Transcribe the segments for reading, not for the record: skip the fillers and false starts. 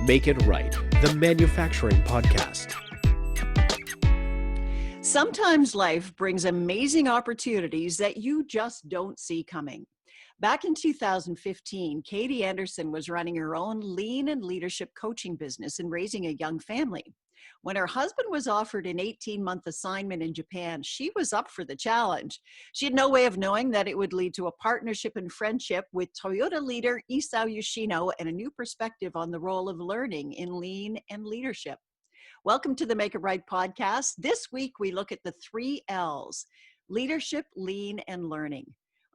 Make It Right, the manufacturing podcast. Sometimes life brings amazing opportunities that you just don't see coming. Back in 2015, Katie Anderson was running her own lean and leadership coaching business and raising a young family. When her husband was offered an 18-month assignment in Japan, she was up for the challenge. She had no way of knowing that it would lead to a partnership and friendship with Toyota Leader Isao Yoshino and a new perspective on the role of learning in lean and leadership. Welcome to the Make It Right podcast. This week, we look at the 3 L's: leadership, lean, and learning.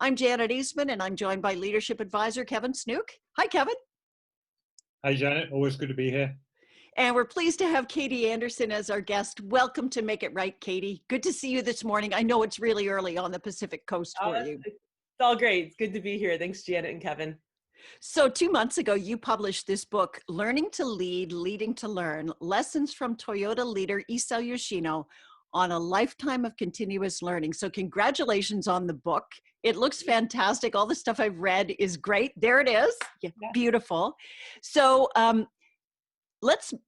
I'm Janet Eastman, and I'm joined by leadership advisor Kevin Snook. Hi, Kevin. Hi, Janet. Always good to be here. And we're pleased to have Katie Anderson as our guest. Welcome to Make It Right, Katie. Good to see you this morning. I know it's really early on the Pacific Coast for you. It's all great. It's good to be here. Thanks, Janet and Kevin. So 2 months ago, you published this book, Learning to Lead, Leading to Learn, Lessons from Toyota Leader Isao Yoshino on a Lifetime of Continuous Learning. So congratulations on the book. It looks fantastic. All the stuff I've read is great. There it is. Yeah. Beautiful. So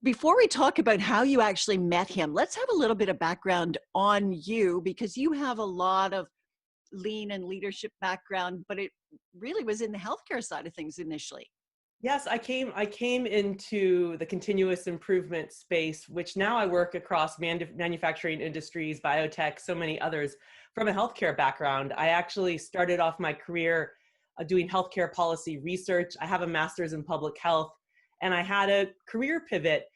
before we talk about how you actually met him, let's have a little bit of background on you, because you have a lot of lean and leadership background, but it really was in the healthcare side of things initially. Yes, I came into the continuous improvement space, which now I work across manufacturing industries, biotech, so many others, from a healthcare background. I actually started off my career doing healthcare policy research. I have a master's in public health, and I had a career pivot,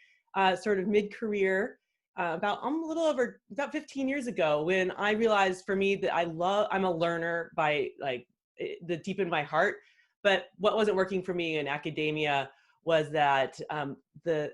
sort of mid-career, about 15 years ago, when I realized for me that I'm a learner by the deep in my heart. But what wasn't working for me in academia was that the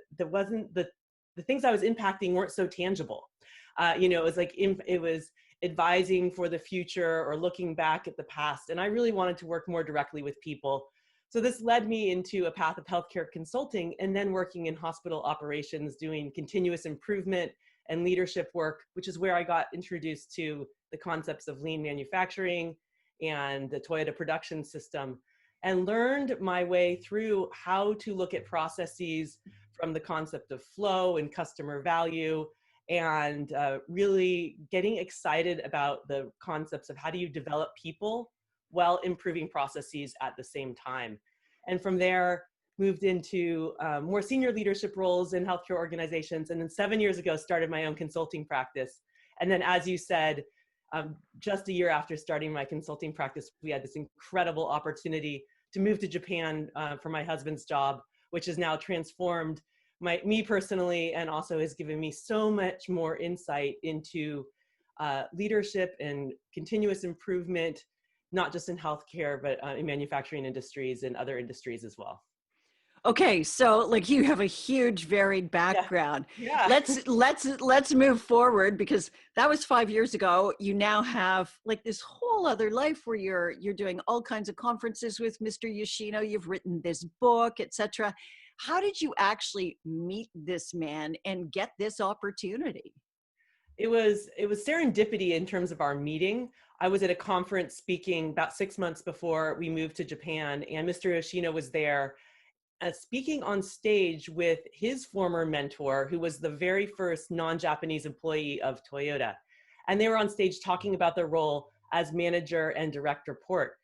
things I was impacting weren't so tangible. It was advising for the future or looking back at the past. And I really wanted to work more directly with people. So this led me into a path of healthcare consulting and then working in hospital operations, doing continuous improvement and leadership work, which is where I got introduced to the concepts of lean manufacturing and the Toyota production system, and learned my way through how to look at processes from the concept of flow and customer value, and really getting excited about the concepts of how do you develop people while improving processes at the same time. And from there, moved into more senior leadership roles in healthcare organizations. And then 7 years ago, started my own consulting practice. And then, as you said, just a year after starting my consulting practice, we had this incredible opportunity to move to Japan for my husband's job, which has now transformed me personally, and also has given me so much more insight into leadership and continuous improvement, not just in healthcare, but in manufacturing industries and other industries as well. Okay, so you have a huge varied background. Yeah. Let's move forward, because that was 5 years ago. You now have this whole other life where you're doing all kinds of conferences with Mr. Yoshino. You've written this book, etc. How did you actually meet this man and get this opportunity? It was serendipity in terms of our meeting. I was at a conference speaking about 6 months before we moved to Japan, and Mr. Yoshino was there speaking on stage with his former mentor, who was the very first non-Japanese employee of Toyota. And they were on stage talking about their role as manager and direct report.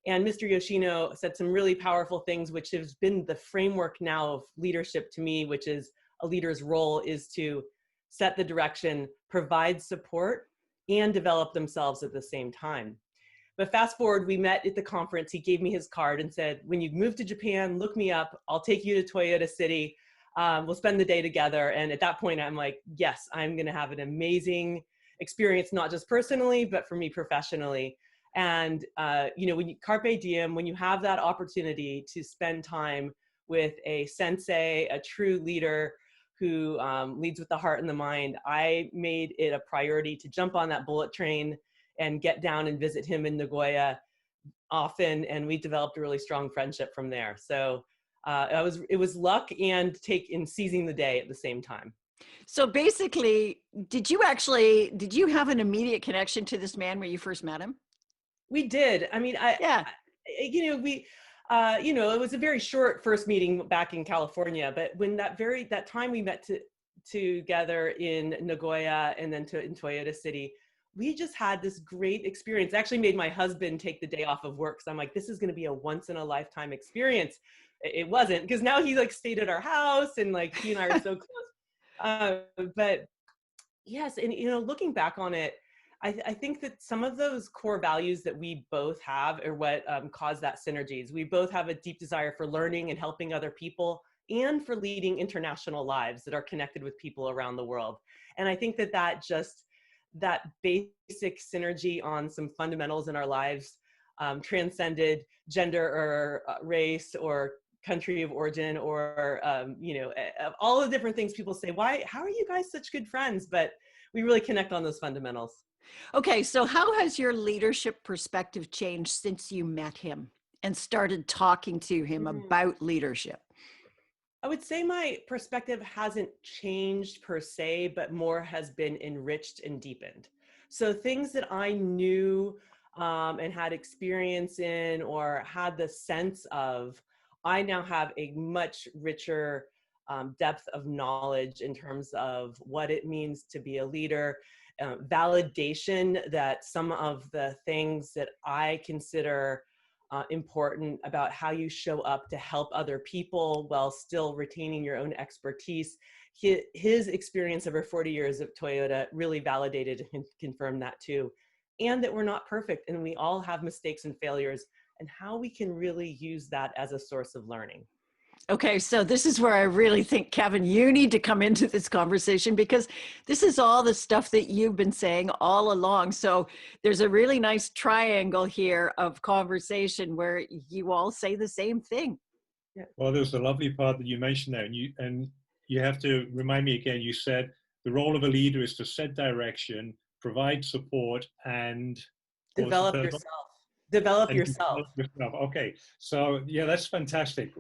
And Mr. Yoshino said some really powerful things, which has been the framework now of leadership to me, which is a leader's role is to set the direction, provide support, and develop themselves at the same time. But fast forward, we met at the conference. He gave me his card and said, when you move to Japan, look me up. I'll take you to Toyota City. We'll spend the day together. And at that point, I'm like, yes, I'm going to have an amazing experience, not just personally, but for me professionally. And, when you carpe diem, when you have that opportunity to spend time with a sensei, a true leader who leads with the heart and the mind, I made it a priority to jump on that bullet train and get down and visit him in Nagoya often. And we developed a really strong friendship from there. So it was luck and seizing the day at the same time. So basically, did you have an immediate connection to this man when you first met him? We did. I mean, You know, it was a very short first meeting back in California, but when that time we met together in Nagoya and then in Toyota City, we just had this great experience. Actually made my husband take the day off of work. So I'm like, this is going to be a once in a lifetime experience. It wasn't, because now he like stayed at our house and like he and I are so close. But yes, and you know, looking back on it, I think that some of those core values that we both have are what cause that synergies. We both have a deep desire for learning and helping other people, and for leading international lives that are connected with people around the world. And I think that that basic synergy on some fundamentals in our lives transcended gender or race or country of origin or you know, all the different things people say. How are you guys such good friends? But we really connect on those fundamentals. Okay, so how has your leadership perspective changed since you met him and started talking to him about leadership? I would say my perspective hasn't changed per se, but more has been enriched and deepened. So things that I knew and had experience in or had the sense of, I now have a much richer depth of knowledge in terms of what it means to be a leader, validation that some of the things that I consider important about how you show up to help other people while still retaining your own expertise. His experience over 40 years at Toyota really validated and confirmed that too. And that we're not perfect and we all have mistakes and failures, and how we can really use that as a source of learning. Okay, so this is where I really think, Kevin, you need to come into this conversation, because this is all the stuff that you've been saying all along. So there's a really nice triangle here of conversation where you all say the same thing. Yeah. Well, there's a lovely part that you mentioned there, and you have to remind me again. You said the role of a leader is to set direction, provide support, and Develop yourself. Develop yourself. Okay, so yeah, that's fantastic.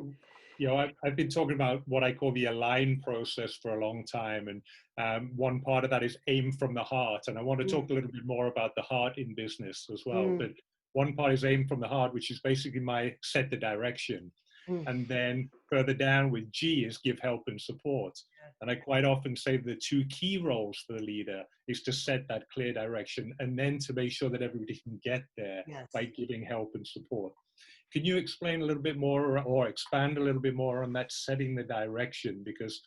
You know, I've been talking about what I call the align process for a long time, and one part of that is aim from the heart, and I want to talk a little bit more about the heart in business as well. But one part is aim from the heart, which is basically my set the direction. And then further down with G is give help and support. And I quite often say the two key roles for the leader is to set that clear direction and then to make sure that everybody can get there by giving help and support. Can you explain a little bit more or expand a little bit more on that setting the direction? Because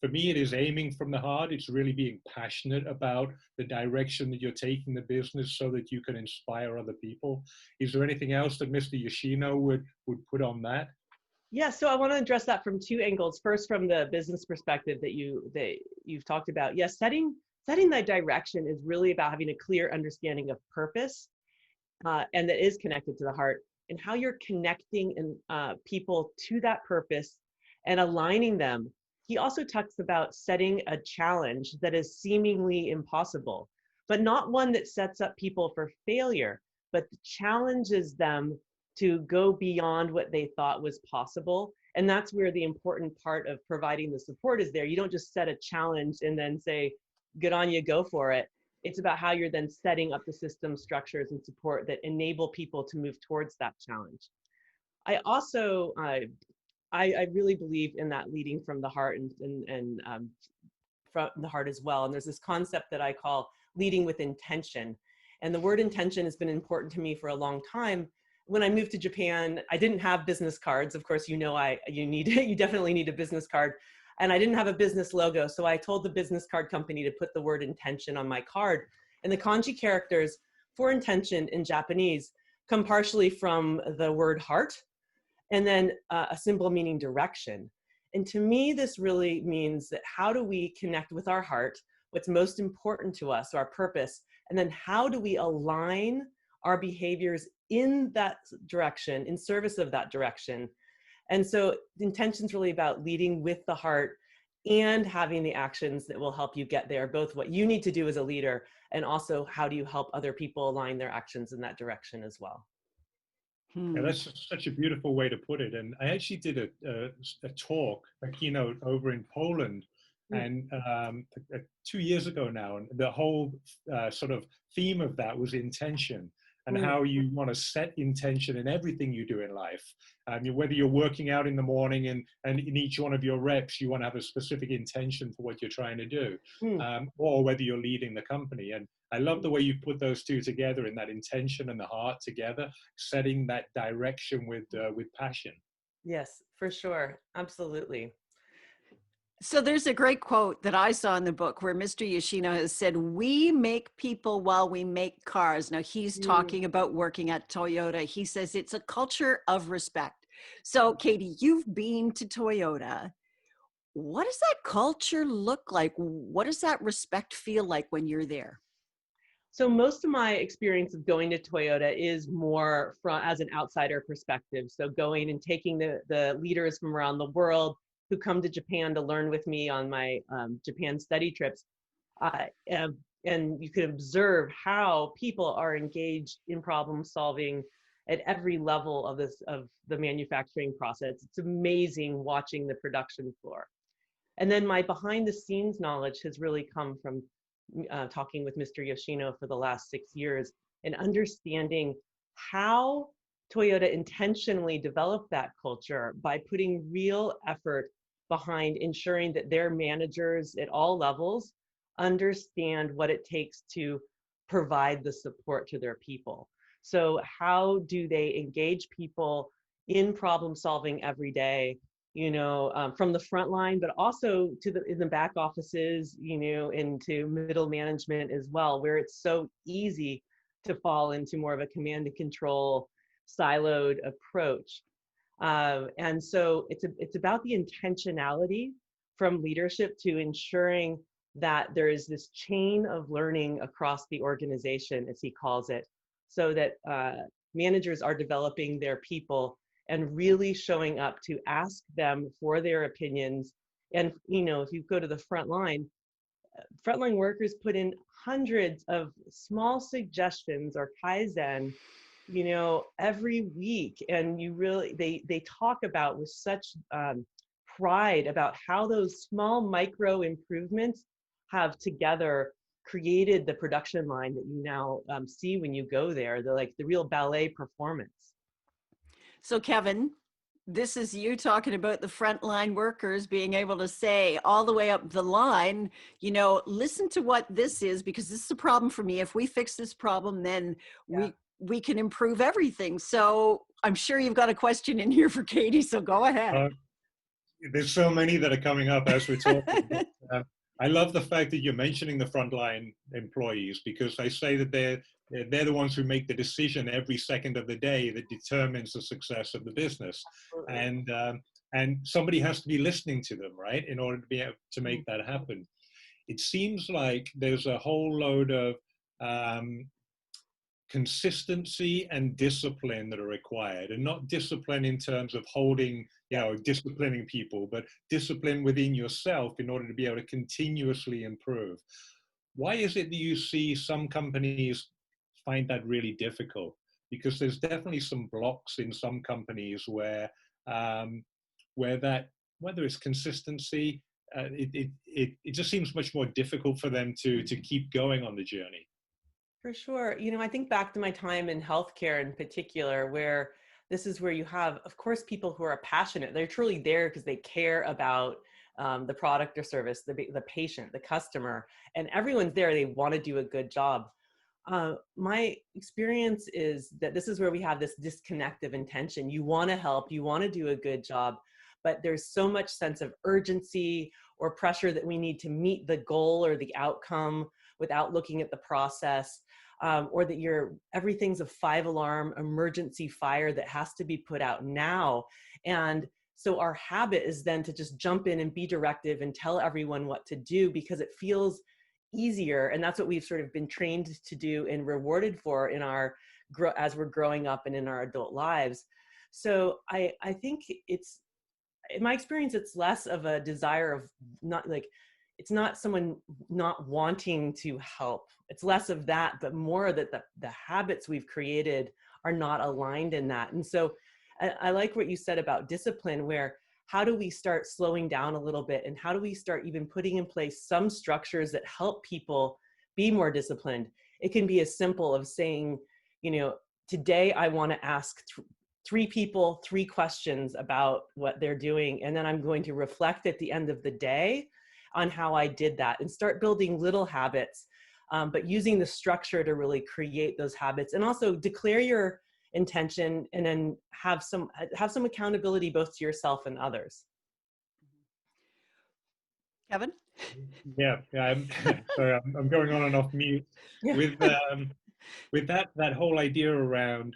for me, it is aiming from the heart. It's really being passionate about the direction that you're taking the business so that you can inspire other people. Is there anything else that Mr. Yoshino would put on that? Yeah, so I want to address that from two angles. First, from the business perspective that you've talked about. Yes, setting that direction is really about having a clear understanding of purpose, and that is connected to the heart, and how you're connecting people to that purpose and aligning them. He also talks about setting a challenge that is seemingly impossible, but not one that sets up people for failure, but challenges them to go beyond what they thought was possible. And that's where the important part of providing the support is there. You don't just set a challenge and then say, good on you, go for it. It's about how you're then setting up the system structures and support that enable people to move towards that challenge. I also, I really believe in that leading from the heart and from the heart as well. And there's this concept that I call leading with intention. And the word intention has been important to me for a long time. When I moved to Japan, I didn't have business cards. Of course, you definitely need a business card. And I didn't have a business logo. So I told the business card company to put the word intention on my card. And the kanji characters for intention in Japanese come partially from the word heart, and then a symbol meaning direction. And to me, this really means that how do we connect with our heart, what's most important to us, our purpose, and then how do we align our behaviors in that direction, in service of that direction. And so the intention is really about leading with the heart and having the actions that will help you get there, both what you need to do as a leader and also how do you help other people align their actions in that direction as well. Yeah, that's such a beautiful way to put it. And I actually did a talk, a keynote over in Poland, and 2 years ago now, and the whole sort of theme of that was intention. and how you want to set intention in everything you do in life. Whether you're working out in the morning and in each one of your reps, you want to have a specific intention for what you're trying to do, or whether you're leading the company. And I love the way you put those two together in that intention and the heart together, setting that direction with passion. Yes, for sure. Absolutely. So there's a great quote that I saw in the book where Mr. Yoshino has said, "We make people while we make cars." Now he's talking about working at Toyota. He says it's a culture of respect. So Katie, you've been to Toyota. What does that culture look like? What does that respect feel like when you're there? So most of my experience of going to Toyota is more from as an outsider perspective. So going and taking the leaders from around the world who come to Japan to learn with me on my Japan study trips. And you can observe how people are engaged in problem solving at every level of the manufacturing process. It's amazing watching the production floor. And then my behind the scenes knowledge has really come from talking with Mr. Yoshino for the last 6 years and understanding how Toyota intentionally developed that culture by putting real effort behind ensuring that their managers at all levels understand what it takes to provide the support to their people. So how do they engage people in problem solving every day, from the front line, but also in the back offices, into middle management as well, where it's so easy to fall into more of a command and control siloed approach. And so it's about the intentionality from leadership to ensuring that there is this chain of learning across the organization, as he calls it, so that managers are developing their people and really showing up to ask them for their opinions. And, if you go to the frontline workers put in hundreds of small suggestions or Kaizen every week. And they talk about with such pride about how those small micro improvements have together created the production line that you now see when you go there. They're like the real ballet performance. So Kevin, this is you talking about the frontline workers being able to say all the way up the line, listen to what this is, because this is a problem for me. If we fix this problem, then we can improve everything. So I'm sure you've got a question in here for Katie, so go ahead. There's so many that are coming up as we're talking. I love the fact that you're mentioning the frontline employees, because I say that they're the ones who make the decision every second of the day that determines the success of the business. And somebody has to be listening to them, right, in order to be able to make that happen. It seems like there's a whole load of consistency and discipline that are required, and not discipline in terms of holding, disciplining people, but discipline within yourself in order to be able to continuously improve. Why is it that you see some companies find that really difficult? Because there's definitely some blocks in some companies where that, whether it's consistency, it just seems much more difficult for them to keep going on the journey. For sure. I think back to my time in healthcare in particular, where this is where you have, of course, people who are passionate. They're truly there because they care about the product or service, the patient, the customer, and everyone's there. They want to do a good job. My experience is that this is where we have this disconnect of intention. You want to help, you want to do a good job, but there's so much sense of urgency or pressure that we need to meet the goal or the outcome without looking at the process, or that everything's a 5-alarm emergency fire that has to be put out now. And so our habit is then to just jump in and be directive and tell everyone what to do because it feels easier. And that's what we've sort of been trained to do and rewarded for as we're growing up and in our adult lives. So I think in my experience, it's less of a desire of it's not someone not wanting to help. It's less of that, but more that the habits we've created are not aligned in that. And so I like what you said about discipline, where how do we start slowing down a little bit, and how do we start even putting in place some structures that help people be more disciplined? It can be as simple as saying, today I want to ask three people 3 questions about what they're doing. And then I'm going to reflect at the end of the day on how I did that and start building little habits, but using the structure to really create those habits, and also declare your intention and then have some accountability both to yourself and others. Kevin? Yeah, I'm sorry, I'm going on and off mute. Yeah. With that whole idea around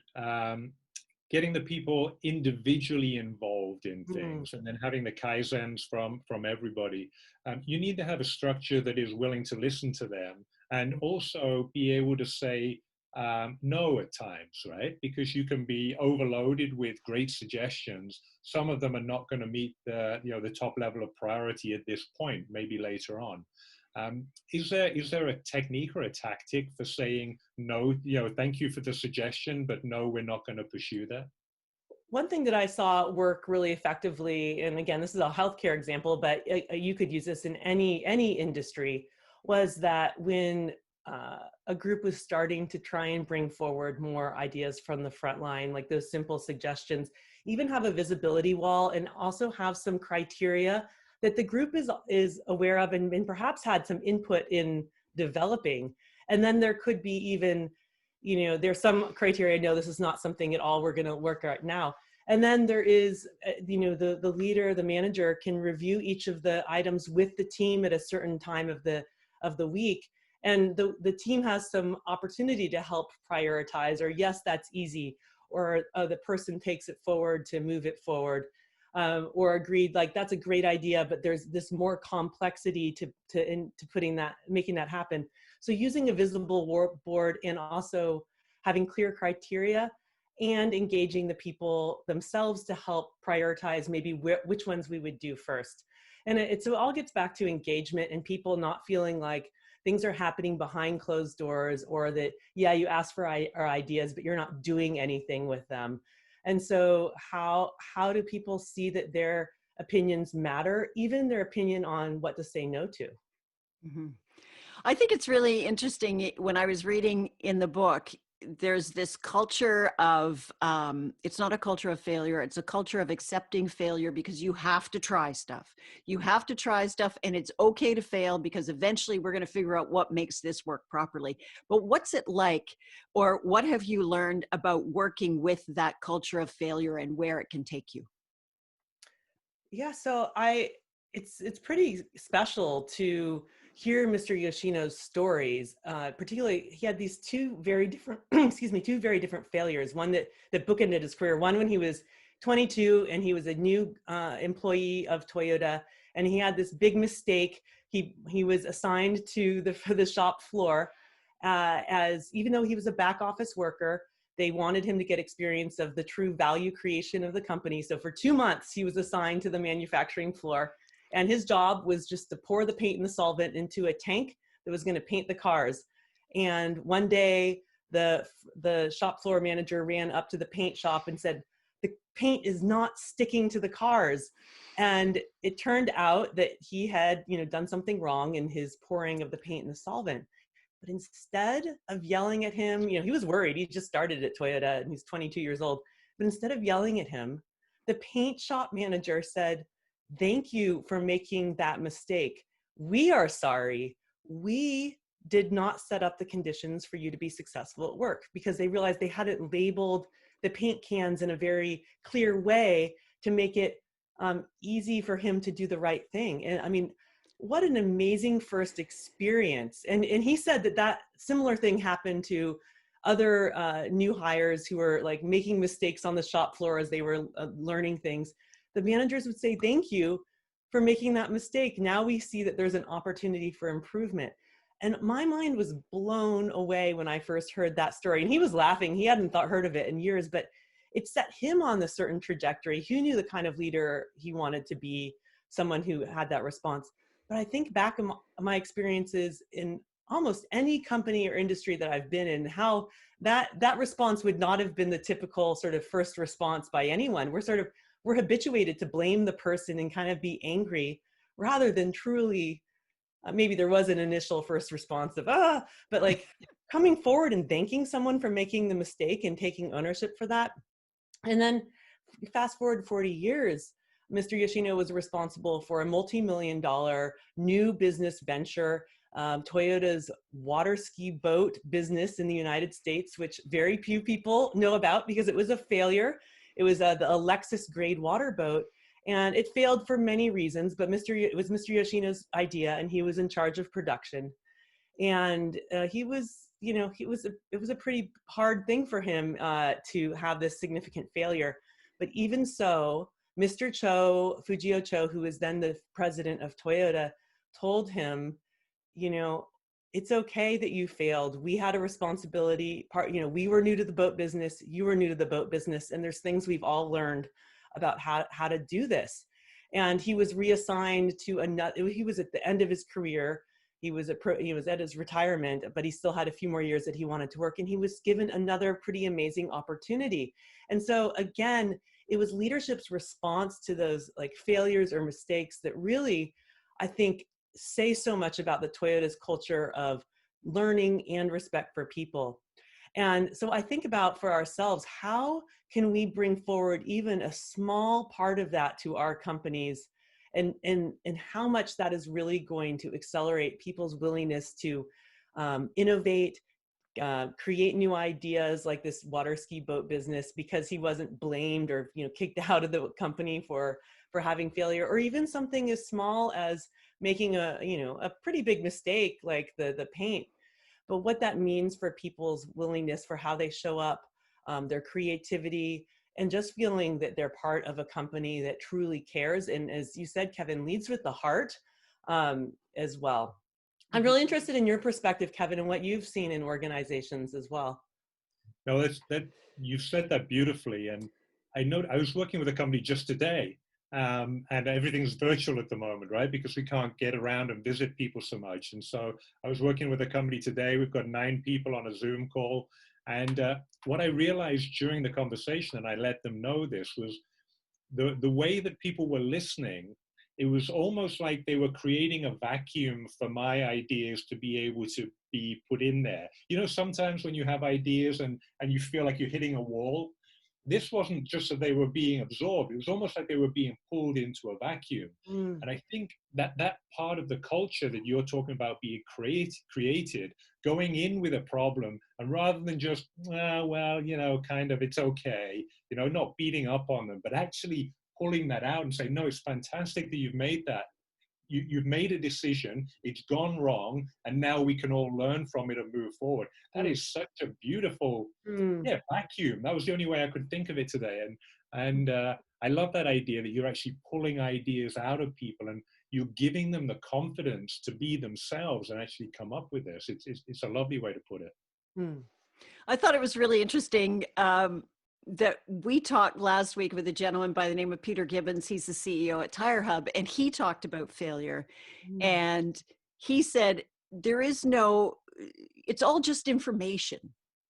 getting the people individually involved in things, and then having the kaizens from everybody, you need to have a structure that is willing to listen to them, and also be able to say no at times, right? Because you can be overloaded with great suggestions. Some of them are not going to meet the top level of priority at this point, maybe later on. Is there a technique or a tactic for saying no, thank you for the suggestion, but no, we're not going to pursue that? One thing that I saw work really effectively, and again, this is a healthcare example, but you could use this in any industry, was that when a group was starting to try and bring forward more ideas from the front line, like those simple suggestions, even have a visibility wall and also have some criteria that the group is aware of and perhaps had some input in developing. And then there could be even, there's some criteria, no, this is not something at all we're going to work right now. And then there is, the leader, the manager can review each of the items with the team at a certain time of the week. And the team has some opportunity to help prioritize, or yes, that's easy, or the person takes it forward to move it forward, or agreed, like, that's a great idea, but there's this more complexity to making that happen. So using a visible board and also having clear criteria and engaging the people themselves to help prioritize maybe which ones we would do first. And it all gets back to engagement and people not feeling like things are happening behind closed doors, or that, yeah, you ask for our ideas, but you're not doing anything with them. And so how do people see that their opinions matter, even their opinion on what to say no to? Mm-hmm. I think it's really interesting. When I was reading in the book, there's this culture of, it's not a culture of failure. It's a culture of accepting failure, because you have to try stuff. You have to try stuff, and it's okay to fail, because eventually we're going to figure out what makes this work properly. But what's it like, or what have you learned about working with that culture of failure and where it can take you? Yeah, so it's pretty special to hear Mr. Yoshino's stories. Particularly, he had these 2 very different, 2 very different failures. One that bookended his career. One when he was 22 and he was a new employee of Toyota, and he had this big mistake. He was assigned to the shop floor as, even though he was a back office worker, they wanted him to get experience of the true value creation of the company. So for 2 months, he was assigned to the manufacturing floor. And his job was just to pour the paint and the solvent into a tank that was going to paint the cars. And one day, the shop floor manager ran up to the paint shop and said, "The paint is not sticking to the cars." And it turned out that he had, done something wrong in his pouring of the paint and the solvent. But instead of yelling at him, he was worried. He just started at Toyota and he's 22 years old. But instead of yelling at him, the paint shop manager said, "Thank you for making that mistake. We are sorry. We did not set up the conditions for you to be successful at work," because they realized they hadn't labeled the paint cans in a very clear way to make it easy for him to do the right thing. And I mean, what an amazing first experience. And he said that similar thing happened to other new hires who were like making mistakes on the shop floor as they were learning things. The managers would say, "Thank you for making that mistake. Now we see that there's an opportunity for improvement." And my mind was blown away when I first heard that story. And he was laughing. He hadn't heard of it in years, but it set him on a certain trajectory. He knew the kind of leader he wanted to be, someone who had that response. But I think back in my experiences in almost any company or industry that I've been in, how that response would not have been the typical sort of first response by anyone. We're habituated to blame the person and kind of be angry, rather than truly, maybe there was an initial first response of, but like coming forward and thanking someone for making the mistake and taking ownership for that. And then fast forward 40 years, Mr. Yoshino was responsible for a multi-million-dollar new business venture, Toyota's water ski boat business in the United States, which very few people know about because it was a failure. It was the Lexus grade water boat, and it failed for many reasons, but it was Mr. Yoshino's idea, and he was in charge of production. And it was a pretty hard thing for him to have this significant failure. But even so, Mr. Fujio Cho, who was then the president of Toyota, told him, it's okay that you failed. We had a responsibility we were new to the boat business, you were new to the boat business, and there's things we've all learned about how to do this. And he was reassigned to he was at the end of his career. He was at his retirement, but he still had a few more years that he wanted to work, and he was given another pretty amazing opportunity. And so again, it was leadership's response to those like failures or mistakes that really, I think, say so much about the Toyota's culture of learning and respect for people. And so I think about for ourselves, how can we bring forward even a small part of that to our companies, and how much that is really going to accelerate people's willingness to innovate, create new ideas like this water ski boat business, because he wasn't blamed or kicked out of the company for having failure, or even something as small as making a pretty big mistake like the paint. But what that means for people's willingness for how they show up, their creativity, and just feeling that they're part of a company that truly cares. And as you said, Kevin, leads with the heart as well. I'm really interested in your perspective, Kevin, and what you've seen in organizations as well. No, you said that beautifully. And I was working with a company just today, and everything's virtual at the moment, right? Because we can't get around and visit people so much. And so I was working with a company today. We've got 9 people on a Zoom call. And what I realized during the conversation, and I let them know this, was the way that people were listening. It was almost like they were creating a vacuum for my ideas to be able to be put in there. Sometimes when you have ideas and you feel like you're hitting a wall, this wasn't just that they were being absorbed. It was almost like they were being pulled into a vacuum. And I think that part of the culture that you're talking about being created, going in with a problem, and rather than just, kind of, it's okay, not beating up on them, but actually pulling that out and saying, no, it's fantastic that you've made that. You've made a decision, it's gone wrong, and now we can all learn from it and move forward. That is such a beautiful vacuum. That was the only way I could think of it today. And I love that idea that you're actually pulling ideas out of people and you're giving them the confidence to be themselves and actually come up with this. It's a lovely way to put it. I thought it was really interesting that we talked last week with a gentleman by the name of Peter Gibbons. He's the CEO at Tire Hub, and he talked about failure. And he said, it's all just information.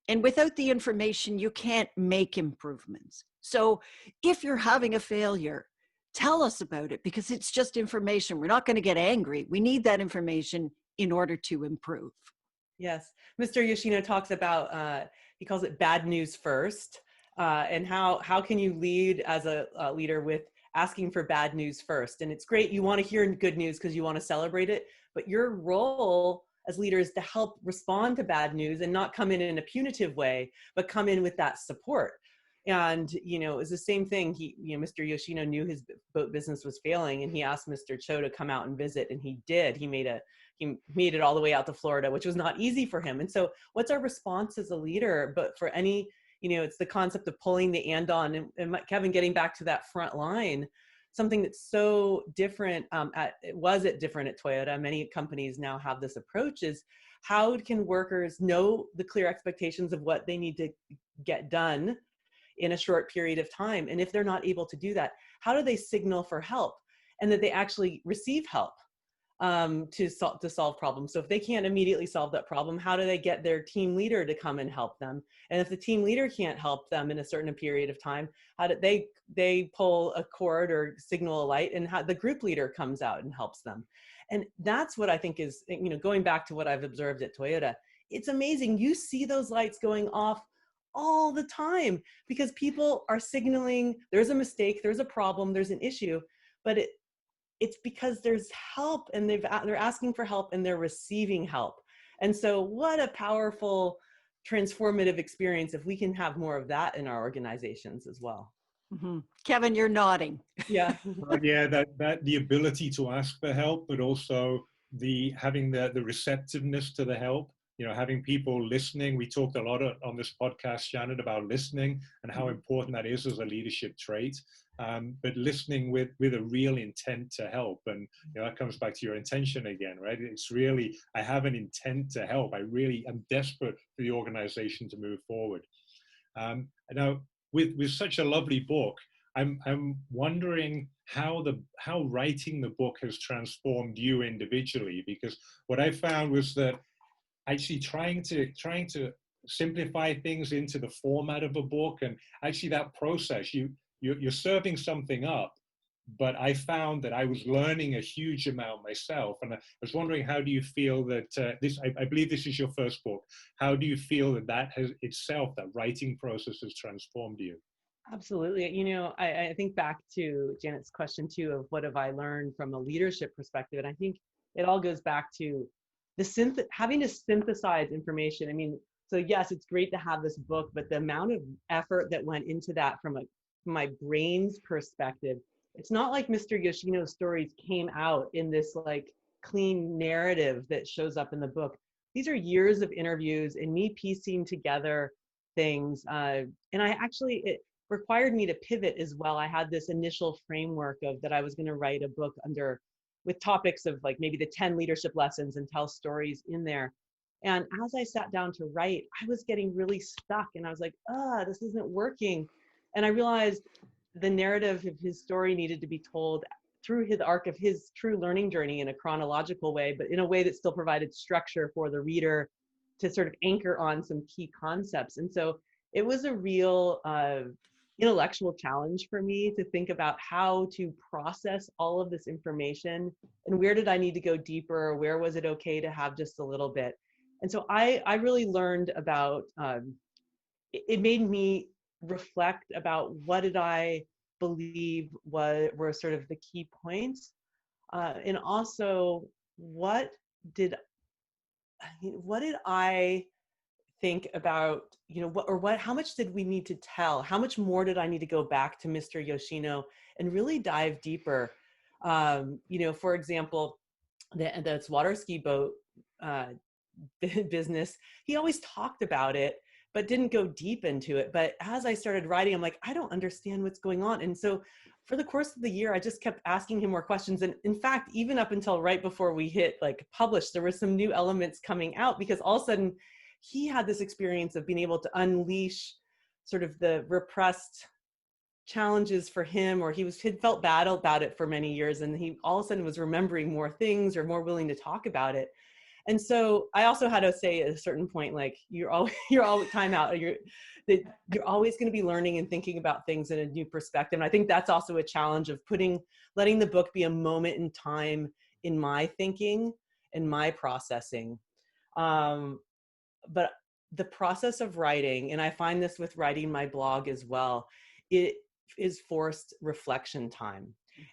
And without the information, you can't make improvements. So if you're having a failure, tell us about it, because it's just information. We're not going to get angry. We need that information in order to improve. Yes. Mr. Yoshino talks about, he calls it bad news first. And how can you lead as a leader with asking for bad news first? And it's great, you want to hear good news because you want to celebrate it, but your role as leader is to help respond to bad news and not come in a punitive way, but come in with that support. And, it's the same thing. Mr. Yoshino knew his boat business was failing, and he asked Mr. Cho to come out and visit, and he did. He made it all the way out to Florida, which was not easy for him. And so what's our response as a leader? But for any, it's the concept of pulling the on, and Kevin, getting back to that front line, something that's so different, different at Toyota. Many companies now have this approach, is how can workers know the clear expectations of what they need to get done in a short period of time? And if they're not able to do that, how do they signal for help, and that they actually receive help to solve problems? So if they can't immediately solve that problem, how do they get their team leader to come and help them? And if the team leader can't help them in a certain period of time, how do they pull a cord or signal a light, and how the group leader comes out and helps them? And that's what I think is, going back to what I've observed at Toyota, it's amazing. You see those lights going off all the time because people are signaling there's a mistake, there's a problem, there's an issue, but it's because there's help, and they're asking for help and they're receiving help. And so what a powerful transformative experience if we can have more of that in our organizations as well. Mm-hmm. Kevin, you're nodding. Yeah. Yeah, that the ability to ask for help, but also having the receptiveness to the help. Having people listening. We talked a lot on this podcast, Janet, about listening and how important that is as a leadership trait. But listening with a real intent to help, and that comes back to your intention again, right? It's really, I have an intent to help. I really am desperate for the organization to move forward. Now, with such a lovely book, I'm wondering how writing the book has transformed you individually, because what I found was that actually trying to simplify things into the format of a book, and actually that process, you're serving something up, but I found that I was learning a huge amount myself. And I was wondering, how do you feel that I believe this is your first book, how do you feel that has itself, that writing process, has transformed you? Absolutely. I think back to Janet's question too, of what have I learned from a leadership perspective. And I think it all goes back to having to synthesize information. I mean, so yes, it's great to have this book, but the amount of effort that went into that from my brain's perspective, it's not like Mr. Yoshino's stories came out in this like clean narrative that shows up in the book. These are years of interviews and me piecing together things. And it required me to pivot as well. I had this initial framework of that I was going to write a book with topics of like maybe the 10 leadership lessons and tell stories in there. And as I sat down to write, I was getting really stuck and I was like, this isn't working. And I realized the narrative of his story needed to be told through his arc of his true learning journey in a chronological way, but in a way that still provided structure for the reader to sort of anchor on some key concepts. And so it was a real intellectual challenge for me to think about how to process all of this information and where did I need to go deeper, where was it okay to have just a little bit. And so I really learned about, it made me reflect about what did I believe were sort of the key points, and also what did I think about, how much did we need to tell? How much more did I need to go back to Mr. Yoshino and really dive deeper? For example, the water ski boat business, he always talked about it, but didn't go deep into it. But as I started writing, I'm like, I don't understand what's going on. And so for the course of the year, I just kept asking him more questions. And in fact, even up until right before we hit like publish, there were some new elements coming out because all of a sudden he had this experience of being able to unleash sort of the repressed challenges for him, or he'd felt bad about it for many years. And he all of a sudden was remembering more things or more willing to talk about it. And so I also had to say at a certain point, like, you're always time out. You're always going to be learning and thinking about things in a new perspective. And I think that's also a challenge of letting the book be a moment in time in my thinking and my processing. But the process of writing, and I find this with writing my blog as well, it is forced reflection time.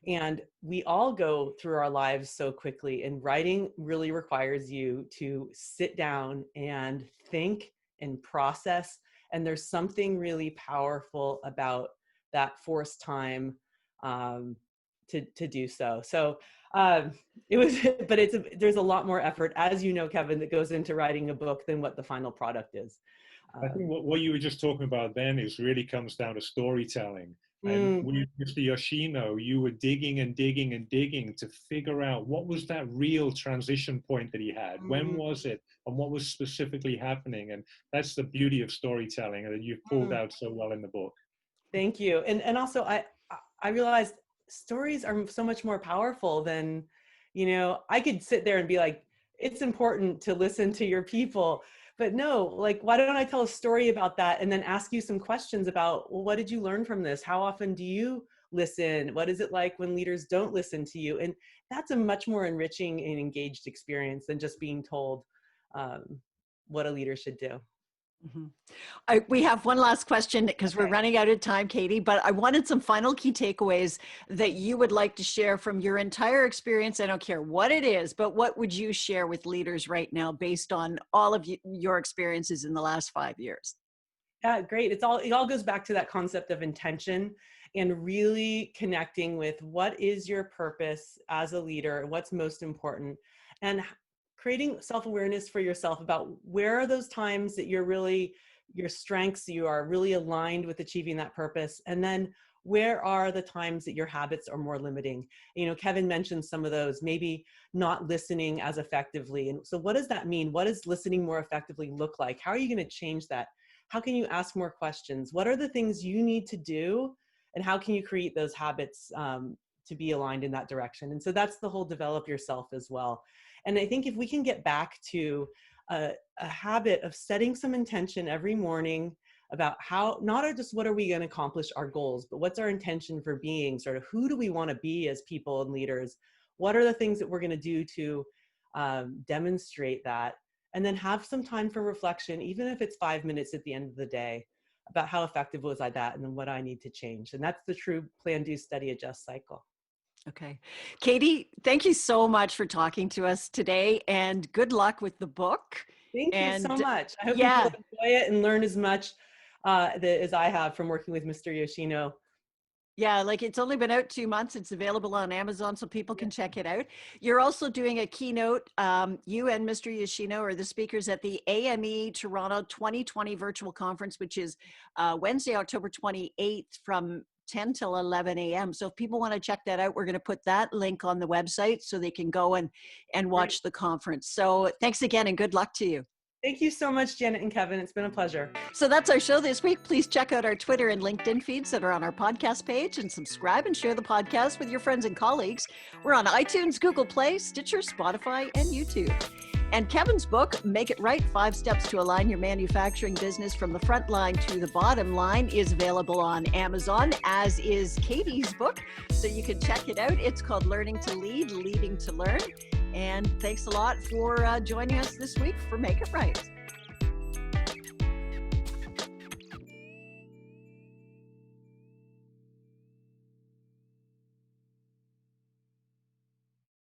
And we all go through our lives so quickly, and writing really requires you to sit down and think and process. And there's something really powerful about that forced time to do so. So it was, but there's a lot more effort, as you know, Kevin, that goes into writing a book than what the final product is. I think what you were just talking about then really comes down to storytelling. And with Mr. Yoshino, you were digging and digging and digging to figure out what was that real transition point that he had. When was it? And what was specifically happening? And that's the beauty of storytelling that you've pulled out so well in the book. Thank you. And also I realized stories are so much more powerful than, I could sit there and be like, it's important to listen to your people. But no, like, why don't I tell a story about that and then ask you some questions about, well, what did you learn from this? How often do you listen? What is it like when leaders don't listen to you? And that's a much more enriching and engaged experience than just being told, what a leader should do. We have one last question because we're running out of time, Katie, but I wanted some final key takeaways that you would like to share from your entire experience. I don't care what it is, but what would you share with leaders right now based on all of your experiences in the last 5 years? Yeah, great. It all goes back to that concept of intention and really connecting with what is your purpose as a leader, what's most important, and creating self-awareness for yourself about where are those times that you're really, your strengths, you are really aligned with achieving that purpose. And then where are the times that your habits are more limiting? You know, Kevin mentioned some of those, maybe not listening as effectively. And so what does that mean? What does listening more effectively look like? How are you going to change that? How can you ask more questions? What are the things you need to do? And how can you create those habits to be aligned in that direction? And so that's the whole develop yourself as well. And I think if we can get back to a habit of setting some intention every morning about how, not just what are we going to accomplish our goals, but what's our intention for being, sort of who do we want to be as people and leaders? What are the things that we're going to do to demonstrate that? And then have some time for reflection, even if it's 5 minutes at the end of the day, about how effective was I that and then what I need to change. And that's the true plan, do, study, adjust cycle. Okay. Katie, thank you so much for talking to us today and good luck with the book. Thank you so much. I hope people enjoy it and learn as much as I have from working with Mr. Yoshino. Yeah, like it's only been out 2 months. It's available on Amazon so people can check it out. You're also doing a keynote. You and Mr. Yoshino are the speakers at the AME Toronto 2020 virtual conference, which is Wednesday, October 28th from 10 till 11 a.m. So if people want to check that out, we're going to put that link on the website so they can go and watch the conference. So thanks again and good luck to you. Thank you so much, Janet and Kevin. It's been a pleasure. So that's our show this week. Please check out our Twitter and LinkedIn feeds that are on our podcast page and subscribe and share the podcast with your friends and colleagues. We're on iTunes, Google Play, Stitcher, Spotify, and YouTube. And Kevin's book, Make It Right, 5 Steps to Align Your Manufacturing Business from the Front Line to the Bottom Line is available on Amazon, as is Katie's book. So you can check it out. It's called Learning to Lead, Leading to Learn. And thanks a lot for joining us this week for Make It Right.